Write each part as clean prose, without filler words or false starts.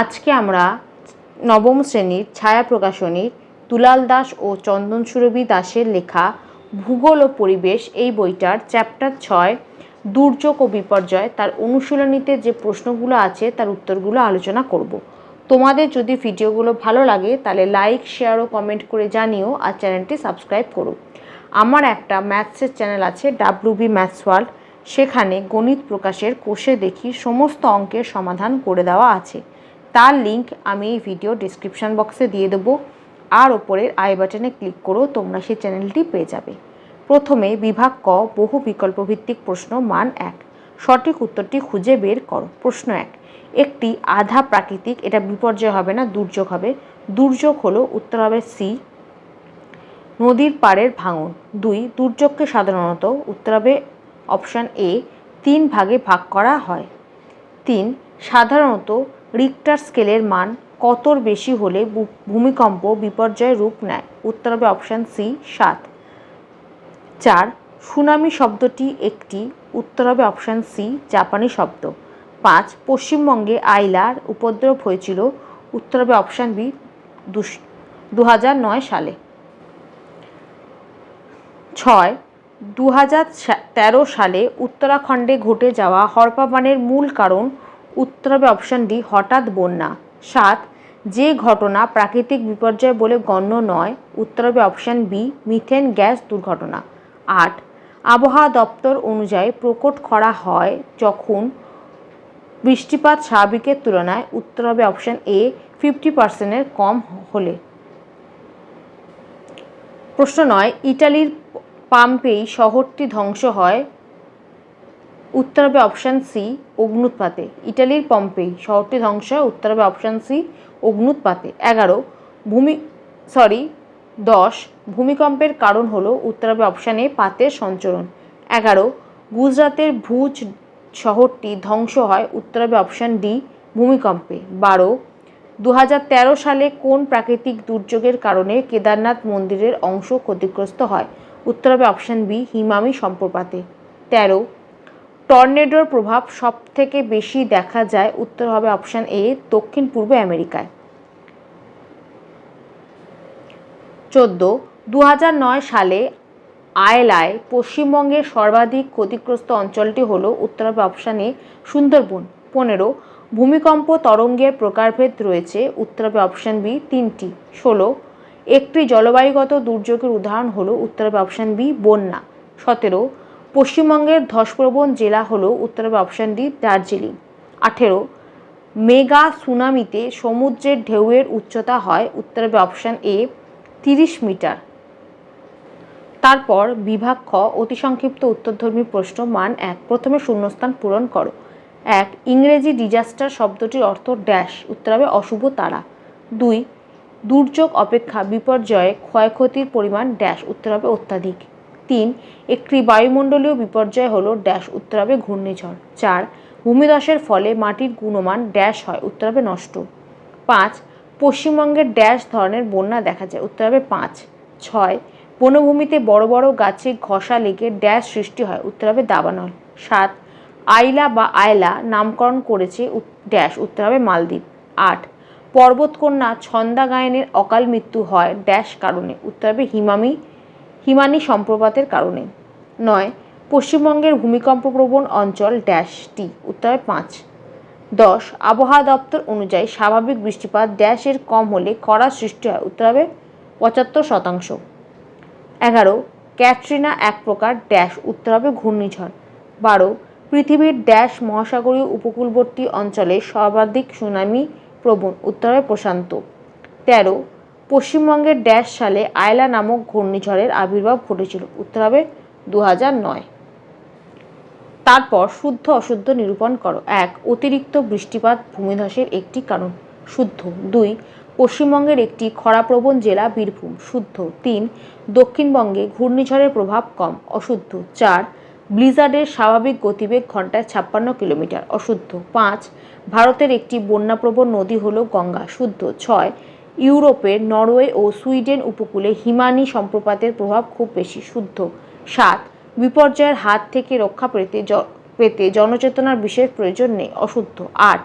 আজকে আমরা নবম শ্রেণীর ছায়া প্রকাশনীর দুলাল দাস ও চন্দন সুরভি দাসের লেখা ভূগোল ও পরিবেশ এই বইটার চ্যাপ্টার 6 দুর্যোগ ও বিপর্যয় তার অনুশীলনীতে যে প্রশ্নগুলো আছে তার উত্তরগুলো আলোচনা করব। তোমাদের যদি ভিডিওগুলো ভালো লাগে তাহলে লাইক, শেয়ার ও কমেন্ট করে জানিও, আর চ্যানেলটি সাবস্ক্রাইব করো। আমার একটা ম্যাথসের চ্যানেল আছে WB ম্যাথস ওয়ার্ল্ড, সেখানে গণিত প্রকাশের কোষে দেখি সমস্ত অঙ্কের সমাধান করে দেওয়া আছে। তার লিঙ্ক আমি এই ভিডিও ডিসক্রিপশান বক্সে দিয়ে দেবো, আর ওপরের আই বাটনে ক্লিক করেও তোমরা সেই চ্যানেলটি পেয়ে যাবে। প্রথমে বিভাগ ক, বহু বিকল্প ভিত্তিক প্রশ্ন, মান 1। সঠিক উত্তরটি খুঁজে বের করো। প্রশ্ন 1, একটি আধা প্রাকৃতিক, এটা বিপর্যয় হবে না, দুর্যোগ হবে। দুর্যোগ হলো, উত্তর হবে সি, নদীর পাড়ের ভাঙন। 2, দুর্যোগকে সাধারণত, উত্তর হবে অপশান এ, 3 ভাগে ভাগ করা হয়। 3, সাধারণত রিক্টার স্কেলের মান কতর বেশি হলে ভূমিকম্প বিপর্যয়ের রূপ নেয়, উত্তর হবে অপশান সি, 7। 4, সুনামি শব্দটি একটি, উত্তর হবে অপশান সি, জাপানি শব্দ। 5, পশ্চিমবঙ্গে আইলার উপদ্রব হয়েছিল, উত্তর হবে অপশান বি, 2009 সালে। 6, 2013 সালে উত্তরাখণ্ডে ঘটে যাওয়া হড়পা বানের মূল কারণ, উত্তর হবে অপশান ডি, হঠাৎ বন্যা। 7, যে ঘটনা প্রাকৃতিক বিপর্যয় বলে গণ্য নয়, উত্তর হবে অপশান বি, মিথেন গ্যাস দুর্ঘটনা। 8, আবহাওয়া দপ্তর অনুযায়ী প্রকট খরা হয় যখন বৃষ্টিপাত স্বাভাবিকের তুলনায়, উত্তর হবে অপশান এ, 50% কম হলে। প্রশ্ন 9, ইটালির পম্পেই শহরটি ধ্বংস হয়, উত্তর হবে অপশান সি, অগ্ন্যুৎপাতে। ইটালির পম্পেই শহরটি ধ্বংস হয়, উত্তর হবে অপশান সি, অগ্ন্যুৎপাতে। 10, ভূমিকম্পের কারণ হলো, উত্তর হবে অপশান এ, পাতের সঞ্চরণ। 11, গুজরাতের ভুজ শহরটি ধ্বংস হয়, উত্তর হবে অপশান ডি, ভূমিকম্পে। 12, 2013 সালে কোন প্রাকৃতিক দুর্যোগের কারণে কেদারনাথ মন্দিরের অংশ ক্ষতিগ্রস্ত হয়, উত্তর হবে অপশান বি, হিমামি সম্প্রপাতে। 13, টর্নেডোর প্রভাব সব থেকে বেশি দেখা যায়, উত্তর হবে অপশান এ, দক্ষিণ পূর্ব আমেরিকায়। 14, 2009 সালে আয়লায় পশ্চিমবঙ্গের সর্বাধিক ক্ষতিগ্রস্ত অঞ্চলটি হলো, উত্তর হবে অপশান এ, সুন্দরবন। 15, ভূমিকম্প তরঙ্গের প্রকারভেদ রয়েছে, উত্তর হবে অপশান বি, 3টি। 16, একটি জলবায়ুগত দুর্যোগের উদাহরণ হলো, উত্তর হবে অপশান বি, বন্যা। 17, পশ্চিমবঙ্গের ধসপ্রবণ জেলা হলো, উত্তর হবে অপশান ডি, দার্জিলিং। 18, মেগা সুনামিতে সমুদ্রের ঢেউয়ের উচ্চতা হয়, উত্তর হবে অপশান এ, 30 মিটার। তারপর বিভাগ খ, অতি সংক্ষিপ্ত উত্তরধর্মী প্রশ্ন, মান 1। প্রথমে শূন্যস্থান পূরণ করো। 1, ইংরেজি ডিজাস্টার শব্দটির অর্থ ড্যাশ, উত্তর হবে অশুভ তারা। 2, দুর্যোগ অপেক্ষা বিপর্যয়ে ক্ষয়ক্ষতির পরিমাণ ড্যাশ, উত্তর হবে অত্যাধিক। 3, একটি বায়ুমণ্ডলীয় বিপর্যয় হলো ড্যাশ, উত্তর হবে ঘূর্ণিঝড়। 4, ভূমিধসের ফলে মাটির গুণমান ড্যাশ হয়, উত্তর হবে নষ্ট। 5, পশ্চিমবঙ্গের ড্যাশ ধরনের বন্যা দেখা যায়, উত্তর হবে 5। 6, বনভূমিতে বড় বড় গাছে ঘষা লেগে ড্যাশ সৃষ্টি হয়, উত্তর হবে দাবানল। 7, আইলা বা আয়লা নামকরণ করেছে ড্যাশ, উত্তর হবে মালদ্বীপ। 8, পর্বতকন্যা ছন্দা গায়েনের অকাল মৃত্যু হয় ড্যাশ কারণে, উত্তর হবে হিমানি সম্প্রপাতের কারণে। 9, পশ্চিমবঙ্গের ভূমিকম্পপ্রবণ অঞ্চল ড্যাশটি, উত্তর হবে 5। 10, আবহাওয়া দপ্তর অনুযায়ী স্বাভাবিক বৃষ্টিপাত ড্যাশের কম হলে খরা সৃষ্টি হয়, উত্তর হবে 75%। 11, ক্যাটরিনা এক প্রকার ড্যাশ, উত্তর হবে ঘূর্ণিঝড়। 12, পৃথিবীর ড্যাশ মহাসাগরীয় উপকূলবর্তী অঞ্চলে সর্বাধিক সুনামি প্রবণ, উত্তর হবে প্রশান্ত। 13, পশ্চিমবঙ্গের ড্যাশ সালে আয়লা নামক ঘূর্ণিঝড়ের আবির্ভাব ঘটেছিল, উত্তর হবে 2009। তারপর শুদ্ধ অশুদ্ধ নিরূপণ করো। 1, অতিরিক্ত বৃষ্টিপাত ভূমিধসের একটি কারণ, শুদ্ধ। 2, পশ্চিমবঙ্গের একটি খরাপ্রবণ জেলা বীরভূম, শুদ্ধ। 3, দক্ষিণবঙ্গে ঘূর্ণিঝড়ের প্রভাব কম, অশুদ্ধ। 4, ব্লিজার্ডের স্বাভাবিক গতিবেগ ঘন্টায় 56 কিলোমিটার, অশুদ্ধ। 5, ভারতের একটি বন্যাপ্রবণ নদী হল গঙ্গা, শুদ্ধ। 6, ইউরোপের নরওয়ে ও সুইডেন উপকূলে হিমানি সম্প্রপাতের প্রভাব খুব বেশি, শুদ্ধ। 7, বিপর্যয়ের হাত থেকে রক্ষা পেতে পেতে জনচেতনার বিশেষ প্রয়োজন নেই, অশুদ্ধ। 8,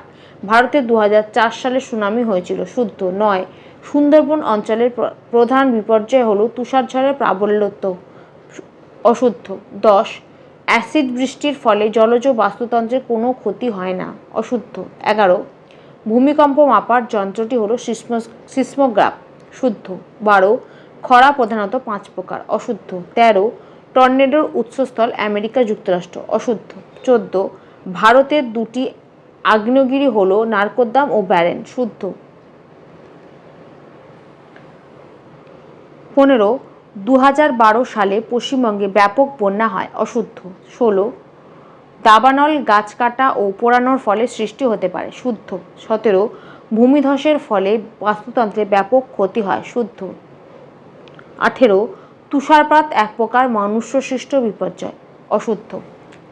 ভারতে 2004 সালে সুনামি হয়েছিল, শুদ্ধ। 9, সুন্দরবন অঞ্চলের প্রধান বিপর্যয় হলো তুষারঝড়ের প্রাবল্যত্ব, অশুদ্ধ। 10, অ্যাসিড বৃষ্টির ফলে জলজ বাস্তুতন্ত্রের কোনো ক্ষতি হয় না, অশুদ্ধ। 11, ভূমিকম্প মাপার যন্ত্রটি হলো সিসমোগ্রাফ, শুদ্ধ। 12, খরা প্রধানত 5 প্রকার, অশুদ্ধ। 13, টর্নেডোর উৎসস্থল আমেরিকা যুক্তরাষ্ট্র, অশুদ্ধ। 14, ভারতের 2টি আগ্নেয়গিরি হলো নারকোদ্দাম ও ব্যারেন, শুদ্ধ। 15, 2012 সালে পশ্চিমবঙ্গে ব্যাপক বন্যা হয়, অশুদ্ধ। 16, দাবানল গাছ কাটা ও পোড়ানোর ফলে সৃষ্টি হতে পারে, শুদ্ধ। 17, ভূমিধসের ফলে বাস্তুতন্ত্রে ব্যাপক ক্ষতি হয়, শুদ্ধ। 18, তুষারপাত এক প্রকার মনুষ্যসৃষ্ট বিপর্যয়, অশুদ্ধ।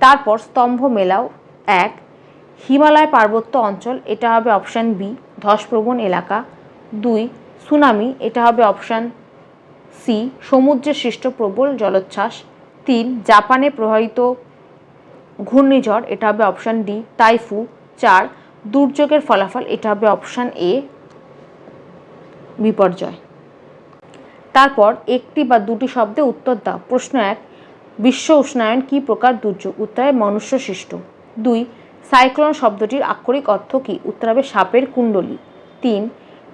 তারপর স্তম্ভ মেলাও। 1, হিমালয় পার্বত্য অঞ্চল, এটা হবে অপশান বি, ধসপ্রবণ এলাকা। 2, সুনামি, এটা হবে অপশান সি, সমুদ্রে সৃষ্ট প্রবল জলোচ্ছ্বাস। 3, জাপানে প্রবাহিত ঘূর্ণিঝড়, এটা হবে অপশান ডি, টাইফু। 4, দুর্যোগের ফলাফল, এটা হবে অপশান এ, বিপর্যয়। তারপর একটি বা দুটি শব্দে উত্তর দাও। প্রশ্ন 1, বিশ্ব উষ্ণায়ন কী প্রকার দুর্যোগ? উত্তর হবে মনুষ্য সৃষ্ট। 2, সাইক্লোন শব্দটির আক্ষরিক অর্থ কী? উত্তর হবে সাপের কুণ্ডলী। 3,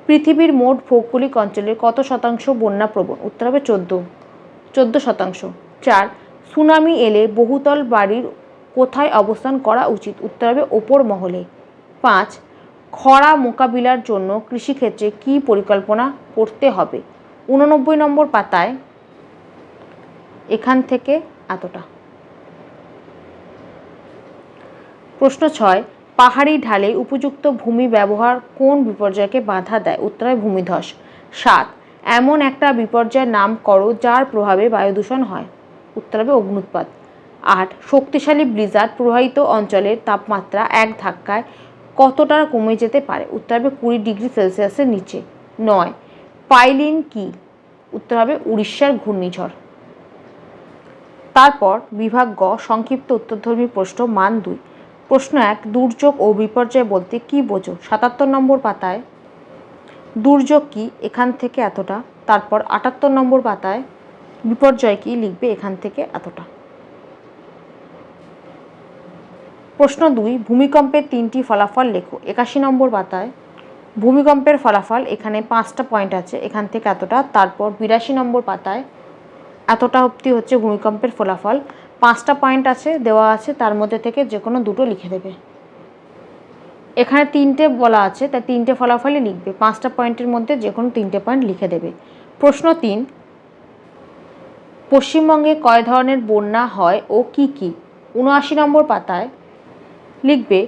পৃথিবীর মোট ভৌগোলিক অঞ্চলের কত শতাংশ বন্যাপ্রবণ? উত্তর হবে 14%। 4, সুনামি এলে বহুতল বাড়ির কোথায় অবস্থান করা উচিত? উত্তর হবে ওপর মহলে। 5, খরা মোকাবিলার জন্য কৃষিক্ষেত্রে কী পরিকল্পনা করতে হবে? 89 নম্বর পাতায় এখান থেকে এতটা। প্রশ্ন 6, পাহাড়ি ঢালে উপযুক্ত ভূমি ব্যবহার কোন বিপর্যয়কে বাধা দেয়? উত্তর হবে ভূমিধস। 7, এমন একটা বিপর্যয়ের নাম করো যার প্রভাবে বায়ুদূষণ হয়? উত্তর হবে অগ্ন্যুৎপাত। 8, শক্তিশালী ব্লিজার্ড প্রবাহিত অঞ্চলের তাপমাত্রা এক ধাক্কায় কতটা কমে যেতে পারে? উত্তর হবে 20 ডিগ্রি সেলসিয়াসের নিচে। 9, পাইলিন কি? উত্তর হবে উড়িষ্যার ঘূর্ণিঝড়। তারপর বিভাগ গ, সংক্ষিপ্ত উত্তরধর্মী প্রশ্ন, মান 2। প্রশ্ন 1, দুর্যোগ ও বিপর্যয় বলতে কি বোঝো? 77 নম্বর পাতায় দুর্যোগ কি? এখান থেকে এতটা। তারপর 78 নম্বর পাতায় বিপর্যয় কি? লিখবে এখান থেকে এতটা। প্রশ্ন 2, ভূমিকম্পের 3টি ফলাফল লেখো। 81 নম্বর পাতায় ভূমিকম্পের ফলাফল, এখানে 5টা পয়েন্ট আছে, এখান থেকে এতটা। তারপর 82 নম্বর পাতায় এতটা অবধি হচ্ছে ভূমিকম্পের ফলাফল, 5টা পয়েন্ট আছে দেওয়া আছে, তার মধ্যে থেকে যে কোনো দুটো লিখে দেবে। এখানে 3টে বলা আছে, তাই 3টে ফলাফলই লিখবে, 5টা পয়েন্টের মধ্যে যে কোনো 3টে পয়েন্ট লিখে দেবে। প্রশ্ন 3, পশ্চিমবঙ্গে কয় ধরনের বন্যা হয় ও কি কি? 79 নম্বর পাতায় লিখবে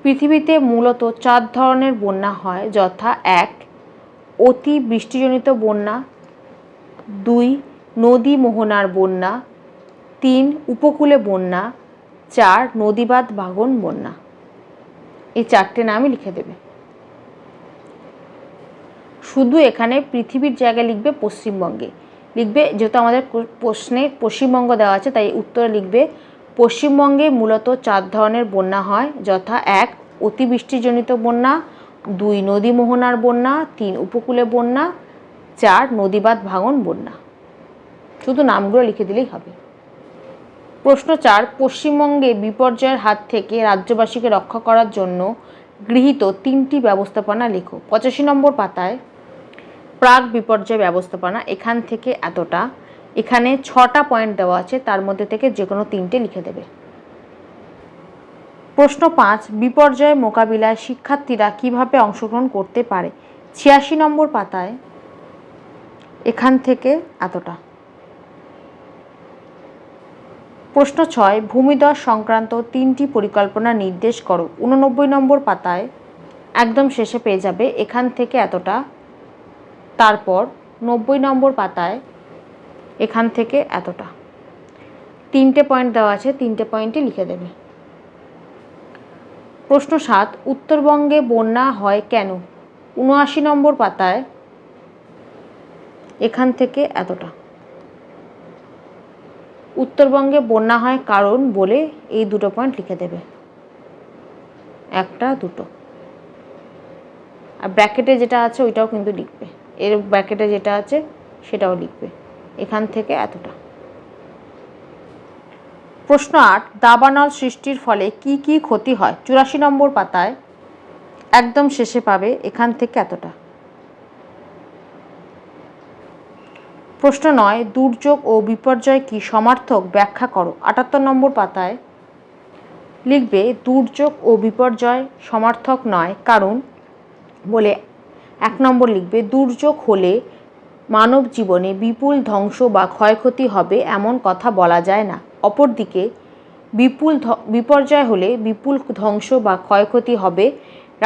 পৃথিবীতে মূলত 4 ধরনের বন্যা হয়, যথা 1, অতি বৃষ্টিজনিত বন্যা। 2, নদী মোহনার বন্যা। 3, উপকূলে বন্যা। 4, নদীবাদ ভাঙন বন্যা। এই 4টে নামই লিখে দেবে। শুধু এখানে পৃথিবীর জায়গায় লিখবে পশ্চিমবঙ্গে লিখবে, যেহেতু আমাদের প্রশ্নে পশ্চিমবঙ্গ দেওয়া আছে তাই উত্তরে লিখবে পশ্চিমবঙ্গে মূলত 4 ধরনের বন্যা হয়, যথা 1, অতিবৃষ্টিজনিত বন্যা। 2, নদী মোহনার বন্যা। 3, উপকূলে বন্যা। 4, নদীবাদ ভাঙন বন্যা। শুধু নামগুলো লিখে দিলেই হবে। প্রশ্ন 4, পশ্চিমবঙ্গে বিপর্যয়ের হাত থেকে রাজ্যবাসীকে রক্ষা করার জন্য গৃহীত 3টি ব্যবস্থাপনা লেখো। 85 নম্বর পাতায় প্রাক বিপর্যয় ব্যবস্থাপনা, এখান থেকে এতটা। এখানে 6টা পয়েন্ট দেওয়া আছে, তার মধ্যে থেকে যে কোনো 3টে লিখে দেবে। প্রশ্ন 5, বিপর্যয় মোকাবিলায় শিক্ষার্থীরা কিভাবে অংশগ্রহণ করতে পারে? 86 নম্বর পাতায় এখান থেকে এতটা। প্রশ্ন 6, ভূমিধস সংক্রান্ত 3টি পরিকল্পনা নির্দেশ করো। 89 নম্বর পাতায় একদম শেষে পেয়ে যাবে, এখান থেকে এতটা। তারপর 90 নম্বর পাতায় এখান থেকে এতটা। 3টে পয়েন্ট দেওয়া আছে, 3টে পয়েন্টই লিখে দেবে। প্রশ্ন 7, উত্তরবঙ্গে বন্যা হয় কেন? 79 নম্বর পাতায় এখান থেকে এতটা। উত্তরবঙ্গে বন্যা হয় কারণ বলে এই দুটো পয়েন্ট লিখে দেবে, একটা দুটো। আর ব্র্যাকেটে যেটা আছে ওইটাও কিন্তু লিখবে, এর ব্র্যাকেটে যেটা আছে সেটাও লিখবে, এখান থেকে এতটা। প্রশ্ন 8, দাবানল সৃষ্টির ফলে কি কি ক্ষতি হয়? 84 নম্বর পাতায় একদম শেষে পাবে, এখান থেকে এতটা। প্রশ্ন 9, দুর্যোগ ও বিপর্যয় কি? সমার্থক ব্যাখ্যা করো। 78 নম্বর পাতায় লিখবে দুর্যোগ ও বিপর্যয় সমার্থক নয় কারণ বলে 1 নম্বর লিখবে দুর্যোগ হলে মানব জীবনে বিপুল ধ্বংস বা ক্ষয়ক্ষতি হবে এমন কথা বলা যায় না। অপরদিকে বিপর্যয় হলে বিপুল ধ্বংস বা ক্ষয়ক্ষতি হবে।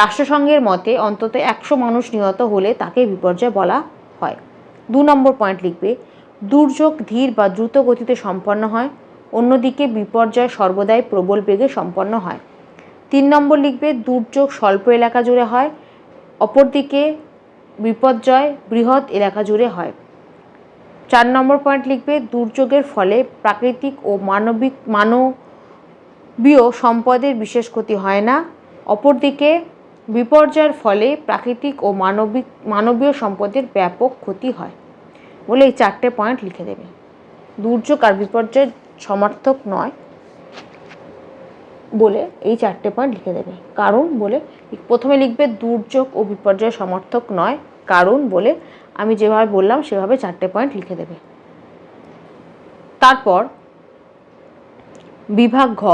রাষ্ট্রসংঘের মতে অন্তত 100 মানুষ নিহত হলে তাকে বিপর্যয় বলা হয়। 2 নম্বর পয়েন্ট লিখবে দুর্যোগ ধীর বা দ্রুত গতিতে সম্পন্ন হয়, অন্যদিকে বিপর্যয় সর্বদাই প্রবল বেগে সম্পন্ন হয়। 3 নম্বর লিখবে দুর্যোগ স্বল্প এলাকা জুড়ে হয়, অপরদিকে বিপর্যয় বৃহৎ এলাকা জুড়ে হয়। 4 নম্বর পয়েন্ট লিখবে দুর্যোগের ফলে প্রাকৃতিক ও মানবীয় সম্পদের বিশেষ ক্ষতি হয় না, অপরদিকে বিপর্যয়ের ফলে প্রাকৃতিক ও মানবীয় সম্পদের ব্যাপক ক্ষতি হয় বলে এই 4টে পয়েন্ট লিখে দেবে। দুর্যোগ আর বিপর্যয় সমার্থক নয় বলে এই 4টে পয়েন্ট লিখে দেবে। কারণ বলে প্রথমে লিখবে দুর্যোগ ও বিপর্যয় সমার্থক নয়, কারণ বলে আমি যেভাবে বললাম সেভাবে 4টে পয়েন্ট লিখে দেবে। তারপর বিভাগ ঘ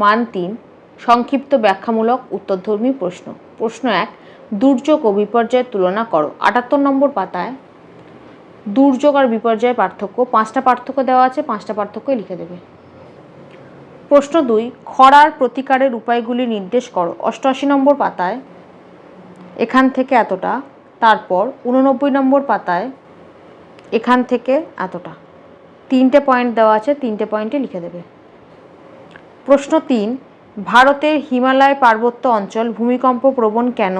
মান 3 সংক্ষিপ্ত ব্যাখ্যামূলক উত্তরধর্মী প্রশ্ন। প্রশ্ন 1, দুর্যোগ ও বিপর্যয়ের তুলনা করো। 78 নম্বর পাতায় দুর্যোগ আর বিপর্যয়ের পার্থক্য, 5টা পার্থক্য দেওয়া আছে, 5টা পার্থক্যই লিখে দেবে। প্রশ্ন 2, খরার প্রতিকারের উপায়গুলি নির্দেশ করো। 88 নম্বর পাতায় এখান থেকে এতটা, তারপর 89 নম্বর পাতায় এখান থেকে এতটা। 3টে পয়েন্ট দেওয়া আছে, 3টে পয়েন্টে লিখে দেবে। প্রশ্ন 3, ভারতের হিমালয় পার্বত্য অঞ্চল ভূমিকম্প প্রবণ কেন?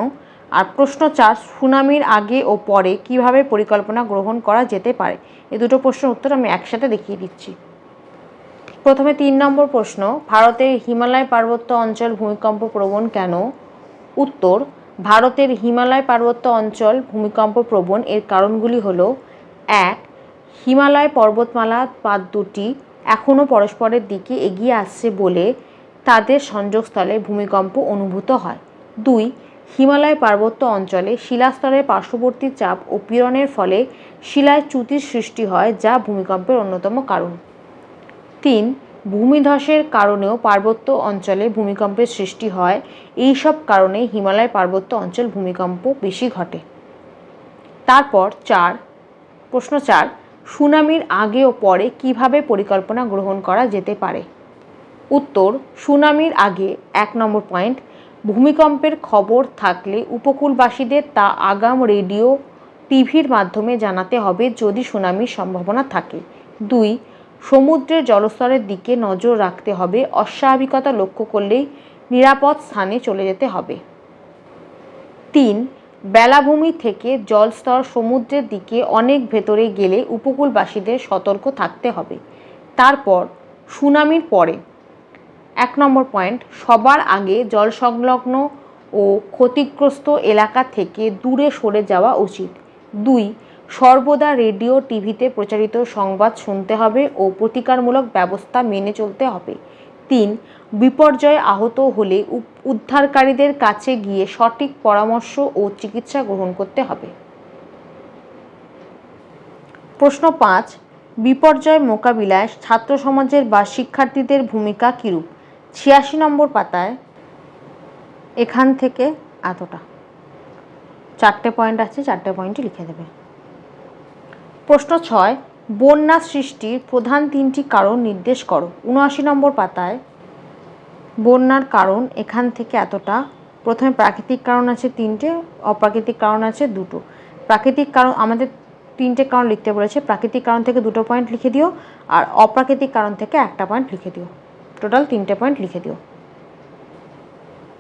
আর প্রশ্ন 4, সুনামির আগে ও পরে কিভাবে পরিকল্পনা গ্রহণ করা যেতে পারে? এই দুটো প্রশ্নের উত্তর আমি একসাথে দেখিয়ে দিচ্ছি। প্রথমে 3 নম্বর প্রশ্ন, ভারতের হিমালয় পার্বত্য অঞ্চল ভূমিকম্প প্রবণ কেন? উত্তর, ভারতের হিমালয় পার্বত্য অঞ্চল ভূমিকম্প প্রবণ এর কারণগুলি হলো 1, হিমালয় পর্বতমালা পাদ দুটি এখনও পরস্পরের দিকে এগিয়ে আসছে বলে তাদের সংযোগস্থলে ভূমিকম্প অনুভূত হয়। 2, হিমালয় পার্বত্য অঞ্চলে শিলাস্তরের পার্শ্ববর্তী চাপ ও পীড়নের ফলে শিলায় চ্যুতির সৃষ্টি হয় যা ভূমিকম্পের অন্যতম কারণ। 3, ভূমিধসের কারণেও পার্বত্য অঞ্চলে ভূমিকম্পের সৃষ্টি হয়, এই সব কারণে হিমালয় পার্বত্য অঞ্চল ভূমিকম্প বেশি ঘটে। তারপর প্রশ্ন 4, সুনামির আগে ও পরে কিভাবে পরিকল্পনা গ্রহণ করা যেতে পারে? উত্তর, সুনামির আগে 1 নম্বর পয়েন্ট, ভূমিকম্পের খবর থাকলে উপকূলবাসীদের তা আগাম রেডিও টিভির মাধ্যমে জানাতে হবে যদি সুনামির সম্ভাবনা থাকে। 2, সমুদ্রের জলস্তরের দিকে নজর রাখতে হবে, অস্বাভাবিকতা লক্ষ্য করলেই নিরাপদ স্থানে চলে যেতে হবে। 3, বেলাভূমি থেকে জলস্তর সমুদ্রের দিকে অনেক ভেতরে গেলে উপকূলবাসীদের সতর্ক থাকতে হবে। তারপর সুনামির পরে 1 নম্বর পয়েন্ট, সবার আগে জলসংলগ্ন ও ক্ষতিগ্রস্ত এলাকা থেকে দূরে সরে যাওয়া উচিত। 2, সর্বদা রেডিও টিভিতে প্রচারিত সংবাদ শুনতে হবে ও প্রতিকারমূলক ব্যবস্থা মেনে চলতে হবে। 3, বিপর্যয়ে আহত হলে উদ্ধারকারীদের কাছে গিয়ে সঠিক পরামর্শ ও চিকিৎসা গ্রহণ করতে হবে। প্রশ্ন 5, বিপর্যয় মোকাবিলায় ছাত্র সমাজের বা শিক্ষার্থীদের ভূমিকা কিরূপ? 86 নম্বর পাতায় এখান থেকে এতটা। 4টে পয়েন্ট আছে, 4টে পয়েন্টই লিখে দেবে। প্রশ্ন 6, বন্যা সৃষ্টির প্রধান 3টি কারণ নির্দেশ করো। 79 নম্বর পাতায় বন্যার কারণ এখান থেকে এতটা। প্রথমে প্রাকৃতিক কারণ আছে 3টে, অপ্রাকৃতিক কারণ আছে 2টো। প্রাকৃতিক কারণ আমাদের 3টে কারণ লিখতে বলেছে, প্রাকৃতিক কারণ থেকে 2টো পয়েন্ট লিখে দিও, আর অপ্রাকৃতিক কারণ থেকে 1টা পয়েন্ট লিখে দিও, টোটাল 3টে পয়েন্ট লিখে দিও।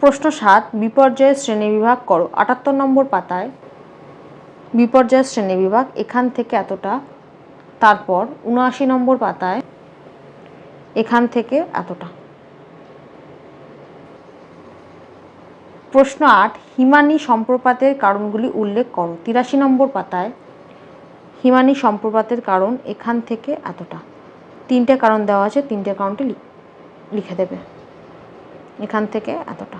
প্রশ্ন 7, বিপর্যয়ের শ্রেণীবিভাগ করো। 78 নম্বর পাতায় বিপর্যয়ের শ্রেণীবিভাগ এখান থেকে এতটা। তারপর 79 নম্বর পাতায় এখান থেকে এতটা। প্রশ্ন 8, হিমানি সম্প্রপাতের কারণগুলি উল্লেখ করো। 83 নম্বর পাতায় হিমানি সম্প্রপাতের কারণ এখান থেকে এতটা। 3টে কারণ দেওয়া আছে, 3টে কারণটি লিখে দেবে। এখান থেকে এতটা।